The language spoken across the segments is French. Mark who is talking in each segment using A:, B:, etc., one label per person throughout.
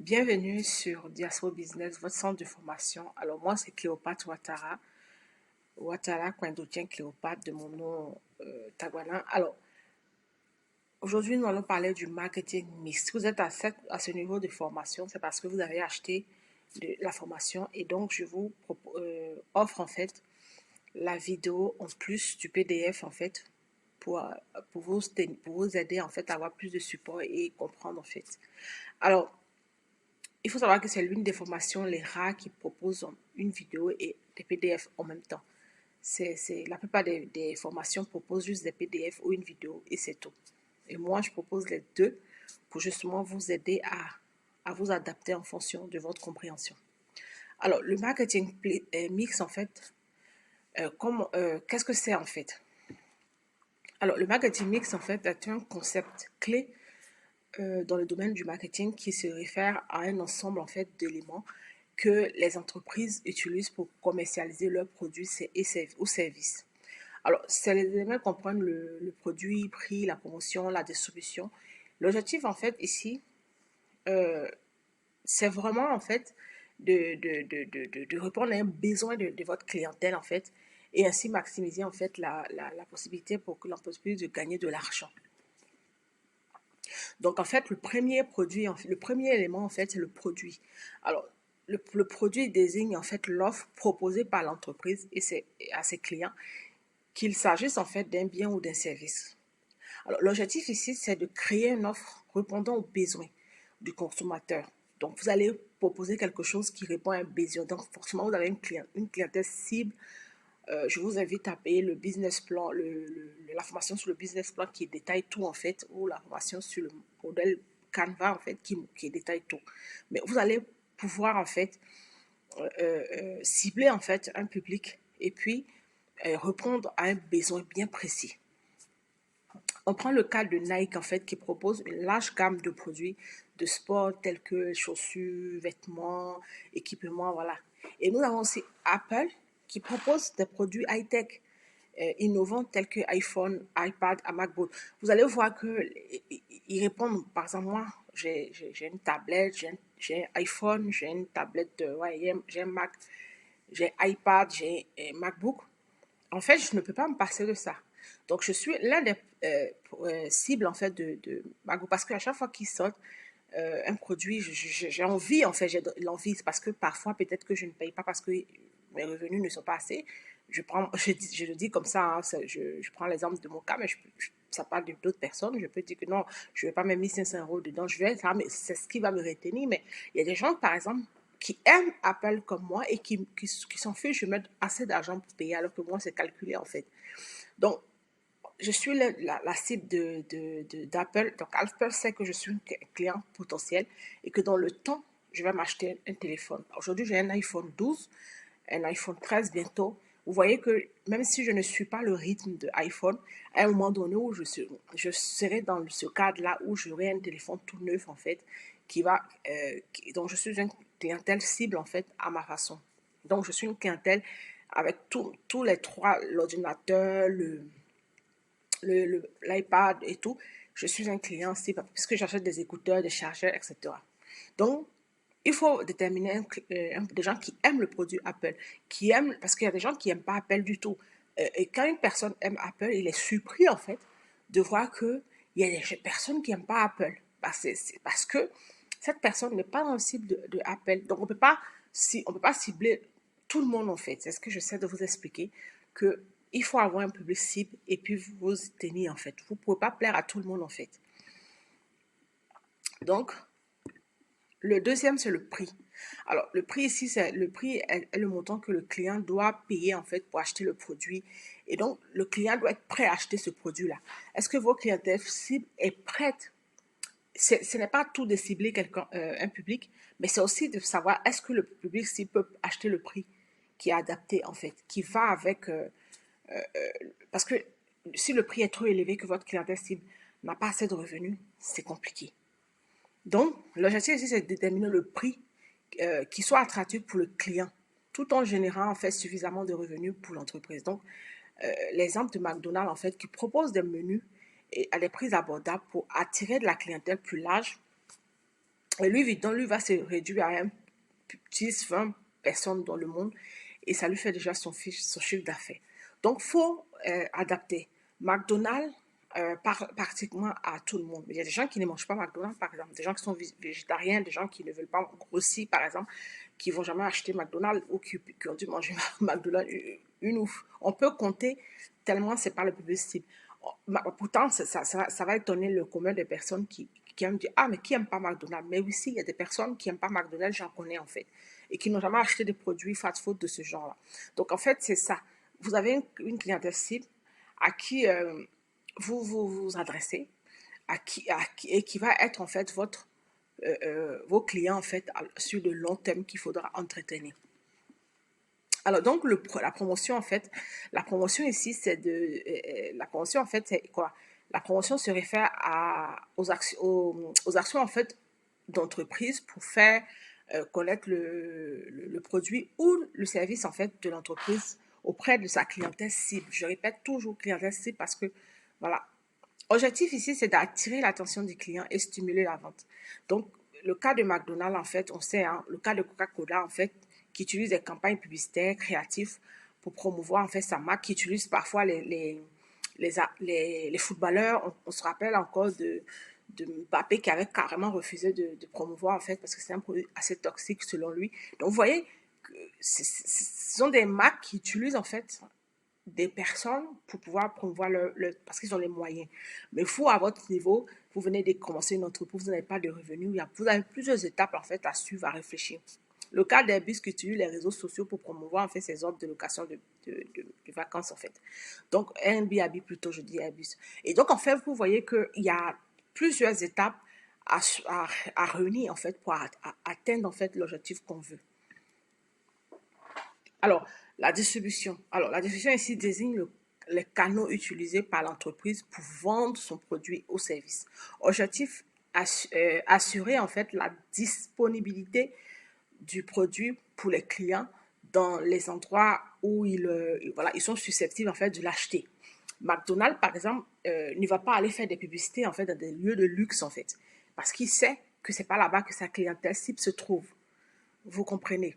A: Bienvenue sur Diaspora Business, votre centre de formation. Alors moi, c'est Cléopâtre Ouattara Kwendotien Cléopâtre de mon nom taguanin. Alors aujourd'hui, nous allons parler du marketing mix. Si vous êtes à ce niveau de formation, c'est parce que vous avez acheté la formation et donc je vous offre en fait la vidéo en plus du PDF en fait pour, pour vous aider en fait à avoir plus de support et comprendre en fait. Alors, il faut savoir que c'est l'une des formations les rares qui proposent une vidéo et des PDF en même temps. La plupart des formations proposent juste des PDF ou une vidéo et c'est tout. Et moi, je propose les deux pour justement vous aider à vous adapter en fonction de votre compréhension. Alors, le marketing mix, en fait, qu'est-ce que c'est en fait? Alors, le marketing mix, en fait, est un concept clé dans le domaine du marketing qui se réfère à un ensemble en fait d'éléments que les entreprises utilisent pour commercialiser leurs produits ou services. Alors, ces éléments comprennent le produit, prix, la promotion, la distribution. L'objectif en fait ici, euh, c'est vraiment en fait de répondre à un besoin de votre clientèle en fait et ainsi maximiser en fait la possibilité pour que l'entreprise de gagner de l'argent. Donc, en fait, le premier produit, le premier élément, en fait, c'est le produit. Alors, le produit désigne, en fait, l'offre proposée par l'entreprise à ses clients, qu'il s'agisse, en fait, d'un bien ou d'un service. Alors, l'objectif ici, c'est de créer une offre répondant aux besoins du consommateur. Donc, vous allez proposer quelque chose qui répond à un besoin. Donc, forcément, vous avez une clientèle cible. Je vous invite à payer le business plan, la formation sur le business plan qui détaille tout en fait, ou la formation sur le modèle Canva en fait qui détaille tout. Mais vous allez pouvoir en fait cibler en fait un public et puis répondre à un besoin bien précis. On prend le cas de Nike en fait qui propose une large gamme de produits de sport tels que chaussures, vêtements, équipements, voilà. Et nous avons aussi Apple qui propose des produits high-tech innovants tels que iPhone, iPad, MacBook. Vous allez voir qu'ils répondent, par exemple, moi, j'ai une tablette, j'ai un iPhone, j'ai une tablette, ouais, j'ai un Mac, j'ai iPad, j'ai un MacBook. En fait, je ne peux pas me passer de ça. Donc, je suis l'un des cibles, en fait, de MacBook parce qu'à chaque fois qu'ils sortent un produit, j'ai envie, en fait, j'ai l'envie. Parce que parfois, peut-être que je ne paye pas parce que mes revenus ne sont pas assez. Je le dis comme ça, hein, je prends l'exemple de mon cas, mais ça parle d'autres personnes. Je peux dire que non, je ne vais pas mettre 1500 € dedans. Mais c'est ce qui va me retenir. Mais il y a des gens, par exemple, qui aiment Apple comme moi et qui s'en fichent, je mets assez d'argent pour payer alors que moi, c'est calculé en fait. Donc, je suis la cible d'Apple. Donc, Apple sait que je suis un client potentiel et que dans le temps, je vais m'acheter un téléphone. Aujourd'hui, j'ai un iPhone 12, un iPhone 13 bientôt. Vous voyez que même si je ne suis pas le rythme de iPhone, à un moment donné où je serai dans ce cadre-là où j'aurai un téléphone tout neuf en fait, donc je suis une clientèle cible en fait à ma façon. Donc je suis une clientèle avec tous les trois, l'ordinateur, l'iPad et tout. Je suis un client cible puisque j'achète des écouteurs, des chargeurs, etc. Donc il faut déterminer des gens qui aiment le produit Apple, qui aiment, parce qu'il y a des gens qui n'aiment pas Apple du tout. Et quand une personne aime Apple, il est surpris en fait de voir qu'il y a des personnes qui n'aiment pas Apple. C'est parce que cette personne n'est pas dans le cible de Apple. Donc on peut pas, on peut pas cibler tout le monde en fait. C'est ce que j'essaie de vous expliquer, que il faut avoir un public cible et puis vous tenir en fait. Vous ne pouvez pas plaire à tout le monde en fait. Donc, le deuxième, c'est le prix. Alors, le prix ici, le prix est le montant que le client doit payer en fait pour acheter le produit. Et donc, le client doit être prêt à acheter ce produit-là. Est-ce que votre clientèle cible est prête? Ce n'est pas tout de cibler un public, mais c'est aussi de savoir est-ce que le public cible peut acheter le prix qui est adapté en fait, qui va avec... parce que si le prix est trop élevé que votre clientèle cible n'a pas assez de revenus, c'est compliqué. Donc, l'objectif ici, c'est de déterminer le prix qui soit attractif pour le client, tout en générant en fait suffisamment de revenus pour l'entreprise. Donc, l'exemple de McDonald's en fait qui propose des menus à des prix abordables pour attirer de la clientèle plus large Et Louis Vuitton, lui, va se réduire à un 10, 20 personnes dans le monde et ça lui fait déjà son chiffre d'affaires. Donc, il faut adapter. McDonald's, pratiquement à tout le monde. Il y a des gens qui ne mangent pas McDonald's, par exemple, des gens qui sont végétariens, des gens qui ne veulent pas grossir, par exemple, qui ne vont jamais acheter McDonald's ou qui ont dû manger McDonald's une ouf. On peut compter tellement c'est pas le public cible. Pourtant, ça va étonner le commun des personnes qui aiment dire, ah, mais qui n'aime pas McDonald's? Mais oui, si, il y a des personnes qui n'aiment pas McDonald's, j'en connais en fait, et qui n'ont jamais acheté des produits fast-food de ce genre-là. Donc, en fait, c'est ça. Vous avez une clientèle cible à qui vous adressez, et qui va être en fait vos clients en fait sur le long terme qu'il faudra entretenir. Alors donc la promotion en fait, la promotion ici c'est la promotion en fait c'est quoi? La promotion se réfère aux actions en fait d'entreprise pour faire connaître le produit ou le service en fait de l'entreprise auprès de sa clientèle cible. Je répète toujours clientèle cible parce que voilà. L'objectif ici c'est d'attirer l'attention du client et stimuler la vente. Donc le cas de McDonald's en fait, on sait, hein, le cas de Coca-Cola en fait, qui utilise des campagnes publicitaires créatives pour promouvoir en fait sa marque, qui utilise parfois les footballeurs. On se rappelle encore de Mbappé qui avait carrément refusé de promouvoir en fait parce que c'est un produit assez toxique selon lui. Donc vous voyez que ce sont des marques qui utilisent en fait des personnes pour pouvoir promouvoir parce qu'ils ont les moyens. Mais vous, à votre niveau, vous venez de commencer une entreprise, vous n'avez pas de revenus, vous avez plusieurs étapes en fait à suivre, à réfléchir. Le cas d'Airbus qui utilise les réseaux sociaux pour promouvoir en fait ses offres de location de vacances en fait. Donc Airbnb plutôt, je dis Airbus. Et donc en fait, vous voyez qu'il y a plusieurs étapes à réunir en fait pour atteindre en fait l'objectif qu'on veut. Alors, la distribution. Alors, la distribution ici désigne les canaux utilisés par l'entreprise pour vendre son produit ou service. Objectif, assurer en fait la disponibilité du produit pour les clients dans les endroits où voilà, ils sont susceptibles en fait de l'acheter. McDonald's, par exemple, ne va pas aller faire des publicités en fait dans des lieux de luxe en fait, parce qu'il sait que c'est pas là-bas que sa clientèle cible se trouve. Vous comprenez?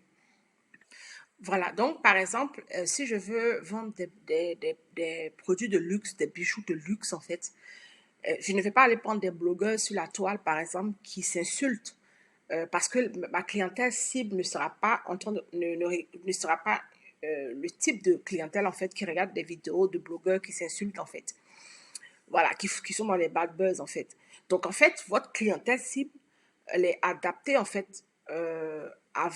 A: Voilà, donc par exemple, si je veux vendre des produits de luxe, des bijoux de luxe en fait, je ne vais pas aller prendre des blogueurs sur la toile par exemple qui s'insultent parce que ma clientèle cible ne sera pas en train de, ne sera pas le type de clientèle en fait qui regarde des vidéos de blogueurs qui s'insultent en fait. Voilà, qui sont dans les bad buzz en fait. Donc en fait, votre clientèle cible, elle est adaptée en fait à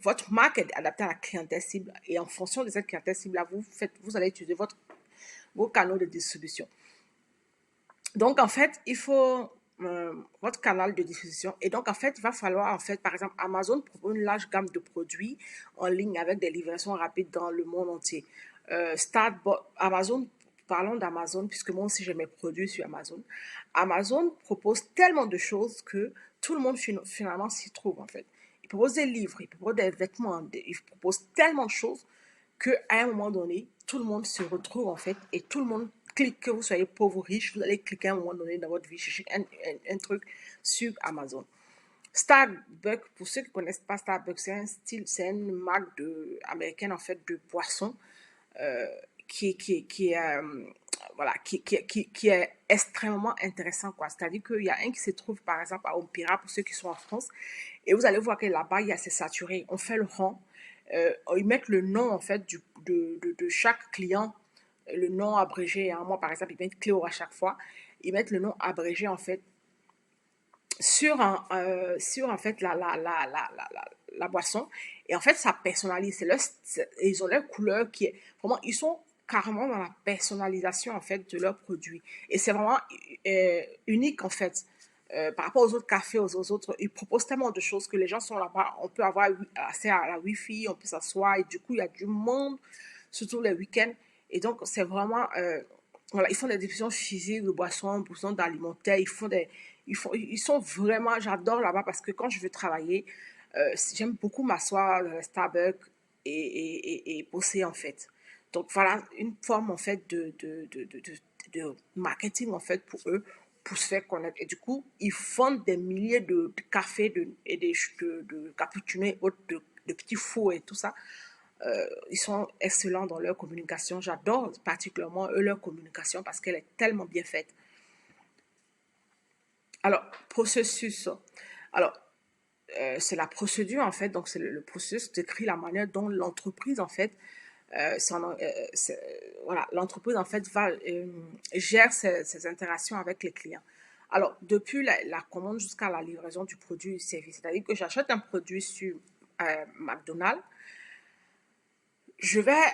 A: votre marque est adaptée à la clientèle cible et en fonction de cette clientèle cible là, vous allez utiliser vos canaux de distribution. Donc en fait, il faut votre canal de diffusion et donc en fait, il va falloir en fait, par exemple, Amazon propose une large gamme de produits en ligne avec des livraisons rapides dans le monde entier. Amazon, parlons d'Amazon puisque moi aussi j'ai mes produits sur Amazon. Amazon propose tellement de choses que tout le monde finalement s'y trouve en fait. Il propose des livres, il propose des vêtements, il propose tellement de choses qu'à un moment donné, tout le monde se retrouve en fait et tout le monde clique, que vous soyez pauvre ou riche, vous allez cliquer à un moment donné dans votre vie, chercher un truc sur Amazon. Starbucks, pour ceux qui ne connaissent pas Starbucks, c'est une marque américaine en fait de boissons euh, qui est voilà, qui est extrêmement intéressant quoi. C'est-à-dire qu'il y a un qui se trouve par exemple à Opéra pour ceux qui sont en France et vous allez voir que là-bas il y a c'est saturé. On fait le rang, ils mettent le nom en fait de chaque client, le nom abrégé. Hein. Moi par exemple ils mettent Cléo à chaque fois. Ils mettent le nom abrégé en fait sur en fait la boisson et en fait ça personnalise ils ont leur couleur qui est vraiment ils sont carrément dans la personnalisation en fait de leurs produits et c'est vraiment unique en fait par rapport aux autres cafés aux autres ils proposent tellement de choses que les gens sont là-bas on peut avoir accès à la wifi on peut s'asseoir et du coup il y a du monde surtout les week-ends et donc c'est vraiment voilà, ils font des diffusions physiques de boissons, d'alimentaire, ils sont vraiment, j'adore là-bas parce que quand je veux travailler, j'aime beaucoup m'asseoir dans le Starbucks et bosser en fait. Donc voilà, une forme en fait de marketing en fait pour eux, pour se faire connaître. Et du coup, ils font des milliers de cafés et de cappuccinos et autres, de petits fours et tout ça. Ils sont excellents dans leur communication. J'adore particulièrement eux, leur communication parce qu'elle est tellement bien faite. Alors, processus. Alors, c'est la procédure en fait, donc c'est le processus décrit la manière dont l'entreprise en fait, voilà, l'entreprise en fait gère ses interactions avec les clients. Alors, depuis la commande jusqu'à la livraison du produit ou service, c'est-à-dire que j'achète un produit sur McDonald's, je vais,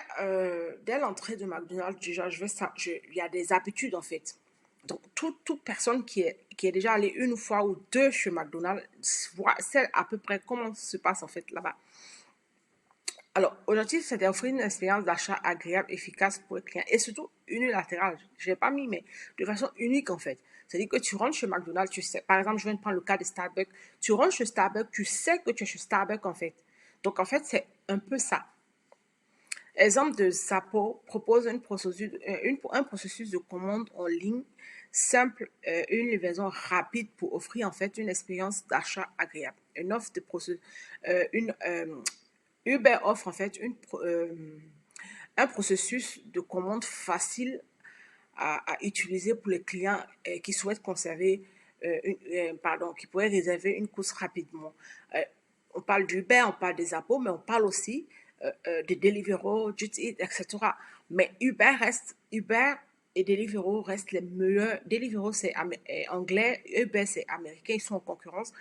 A: dès l'entrée de McDonald's, déjà, il y a des habitudes en fait. Donc, toute personne qui est déjà allée une fois ou deux chez McDonald's sait à peu près comment se passe en fait là-bas. Alors, l'objectif, c'est d'offrir une expérience d'achat agréable, efficace pour les clients et surtout unilatérale. Je n'ai pas mis, mais de façon unique en fait. C'est-à-dire que tu rentres chez McDonald's, tu sais, par exemple, je viens de prendre le cas de Starbucks, tu rentres chez Starbucks, tu sais que tu es chez Starbucks en fait. Donc, en fait, c'est un peu ça. Exemple de Zapo propose un processus de commande en ligne simple, une livraison rapide pour offrir en fait une expérience d'achat agréable. Une offre de Uber offre en fait un processus de commande facile à utiliser pour les clients qui souhaitent conserver, qui pourraient réserver une course rapidement. Euh, on parle d'Uber, on parle des appos, mais on parle aussi de Deliveroo, Just Eat, etc. Mais Uber et Deliveroo restent les meilleurs. Deliveroo, c'est anglais, Uber, c'est américain, ils sont en concurrence.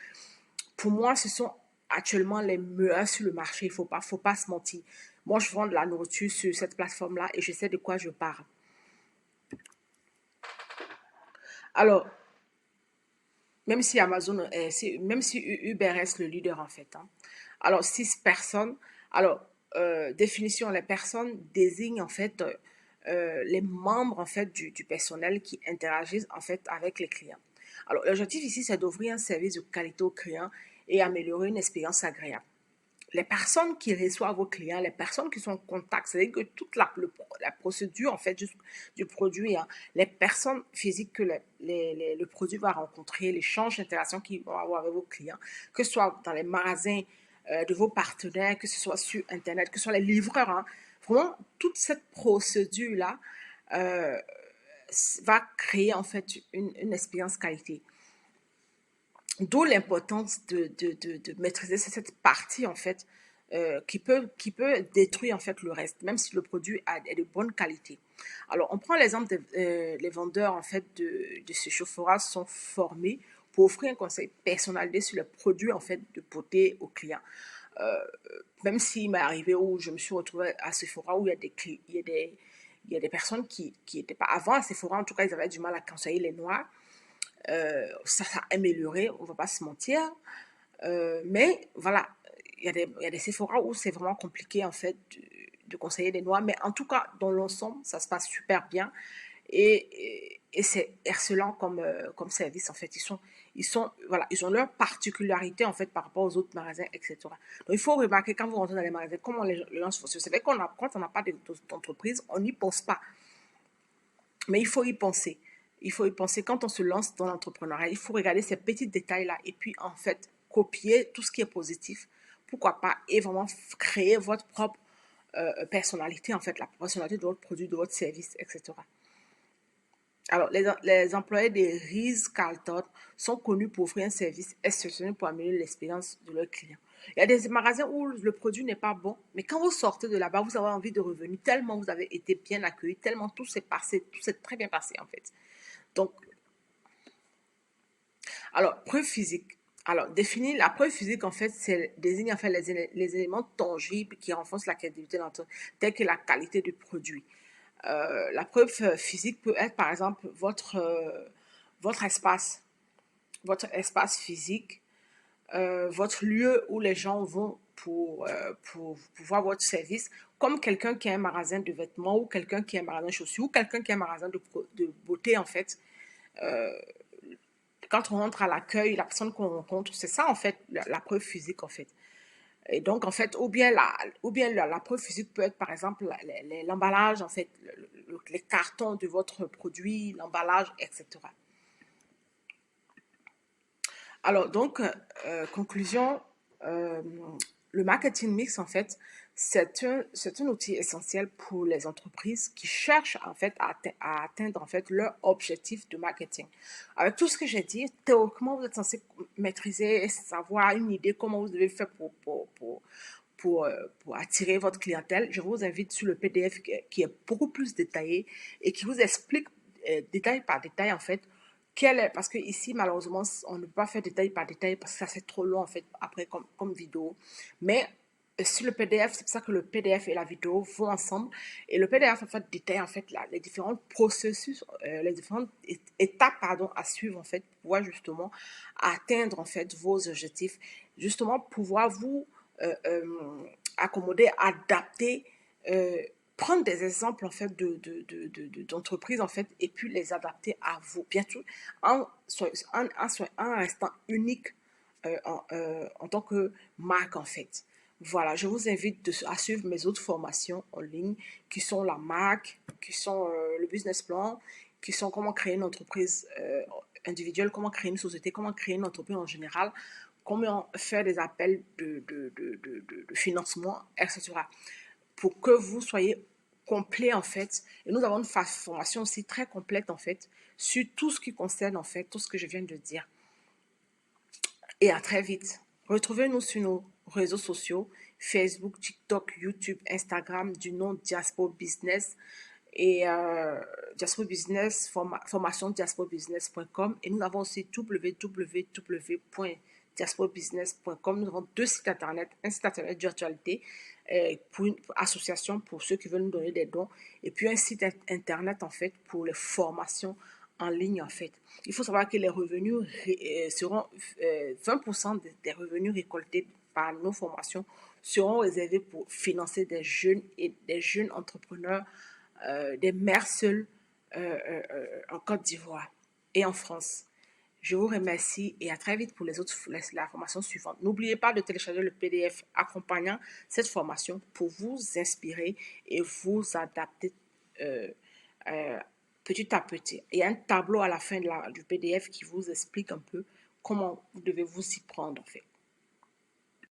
A: Pour moi, ce sont actuellement les meilleurs sur le marché. Faut pas se mentir. Moi, je vends de la nourriture sur cette plateforme-là et je sais de quoi je parle. Alors, même si même si Uber reste le leader en fait, hein. Alors, 6 personnes. Alors, définition, les personnes désignent en fait les membres en fait du personnel qui interagissent en fait avec les clients. Alors, l'objectif ici, c'est d'offrir un service de qualité aux clients et améliorer une expérience agréable. Les personnes qui reçoivent vos clients, les personnes qui sont en contact, c'est-à-dire que toute la procédure en fait du produit, hein, les personnes physiques que le produit va rencontrer, l'échange d'interaction qu'ils vont avoir avec vos clients, que ce soit dans les magasins de vos partenaires, que ce soit sur Internet, que ce soit les livreurs, hein, vraiment toute cette procédure-là euh, va créer en fait une expérience qualité. D'où l'importance de maîtriser cette partie, en fait, qui peut détruire, en fait, le reste, même si le produit est de bonne qualité. Alors, on prend l'exemple les vendeurs, en fait, de ce Sephora sont formés pour offrir un conseil personnalisé sur le produit, en fait, de beauté aux clients. Euh, Même s'il m'est arrivé où je me suis retrouvée à Sephora, où il y a des personnes qui n'étaient pas avant à Sephora, en tout cas, ils avaient du mal à conseiller les noirs. Ça a amélioré, on ne va pas se mentir. Mais voilà, il y a des Sephora où c'est vraiment compliqué en fait de conseiller des noirs. Mais en tout cas, dans l'ensemble, ça se passe super bien. Et c'est excellent comme service en fait. Voilà, ils ont leur particularité en fait par rapport aux autres magasins, etc. Donc il faut remarquer quand vous rentrez dans les magasins, comment les gens se font. C'est vrai quand on n'a pas d'entreprise, on n'y pense pas. Mais il faut y penser. Il faut y penser quand on se lance dans l'entrepreneuriat. Il faut regarder ces petits détails-là et puis en fait copier tout ce qui est positif. Pourquoi pas et vraiment créer votre propre personnalité, en fait, la personnalité de votre produit, de votre service, etc. Alors, les employés de Ritz-Carlton sont connus pour offrir un service exceptionnel pour améliorer l'expérience de leurs clients. Il y a des magasins où le produit n'est pas bon, mais quand vous sortez de là-bas, vous avez envie de revenir tellement vous avez été bien accueilli, tellement tout s'est passé, tout s'est très bien passé en fait. Donc, alors, preuve physique. Alors, définir la preuve physique, en fait, c'est désigne en fait les éléments tangibles qui renforcent la crédibilité de l'entreprise, tels que la qualité du produit. La preuve physique peut être, par exemple, votre espace, votre espace physique, votre lieu où les gens vont pour voir votre service, comme quelqu'un qui a un magasin de vêtements ou quelqu'un qui a un magasin de chaussures ou quelqu'un qui a un magasin de beauté, en fait. Quand on rentre à l'accueil, la personne qu'on rencontre, c'est ça, en fait, la preuve physique, en fait. Et donc, en fait, la preuve physique peut être, par exemple, l'emballage, en fait, les cartons de votre produit, l'emballage, etc. Alors, donc, conclusion, euh, le marketing mix, en fait, c'est un outil essentiel pour les entreprises qui cherchent, en fait, à atteindre, en fait, leur objectif de marketing. Avec tout ce que j'ai dit, théoriquement, vous êtes censé maîtriser, savoir une idée comment vous devez faire pour attirer votre clientèle. Je vous invite sur le PDF qui est beaucoup plus détaillé et qui vous explique détail par détail, en fait, parce que ici, malheureusement, on ne peut pas faire détail par détail parce que ça c'est trop long en fait après comme vidéo. Mais sur le PDF, c'est pour ça que le PDF et la vidéo vont ensemble. Et le PDF en fait détaille en fait les différents processus, les différentes étapes pardon à suivre en fait pour pouvoir justement atteindre en fait vos objectifs, justement pouvoir vous accommoder, adapter. euh, Prendre des exemples en fait d'entreprises en fait et puis les adapter à vous bien sûr en restant unique en tant que marque en fait. Voilà, je vous invite à suivre mes autres formations en ligne qui sont la marque, qui sont le business plan, qui sont comment créer une entreprise individuelle, comment créer une société, comment créer une entreprise en général, comment faire des appels de financement, etc. Pour que vous soyez complet en fait. Et nous avons une formation aussi très complète en fait sur tout ce qui concerne en fait tout ce que je viens de dire. Et à très vite. Retrouvez-nous sur nos réseaux sociaux, Facebook, TikTok, YouTube, Instagram du nom Diaspo Business et Diaspo Business, formation diasporbusiness.com et nous avons aussi www.diasporbusiness.com. Nous avons deux sites internet, un site internet d'actualité pour une association pour ceux qui veulent nous donner des dons et puis un site internet en fait pour les formations en ligne en fait. Il faut savoir que les revenus seront 20% des revenus récoltés par nos formations seront réservés pour financer des jeunes et des jeunes entrepreneurs, des mères seules en Côte d'Ivoire et en France. Je vous remercie et à très vite pour la formation suivante. N'oubliez pas de télécharger le PDF accompagnant cette formation pour vous inspirer et vous adapter euh, euh, petit à petit. Il y a un tableau à la fin du PDF qui vous explique un peu comment vous devez vous y prendre en fait.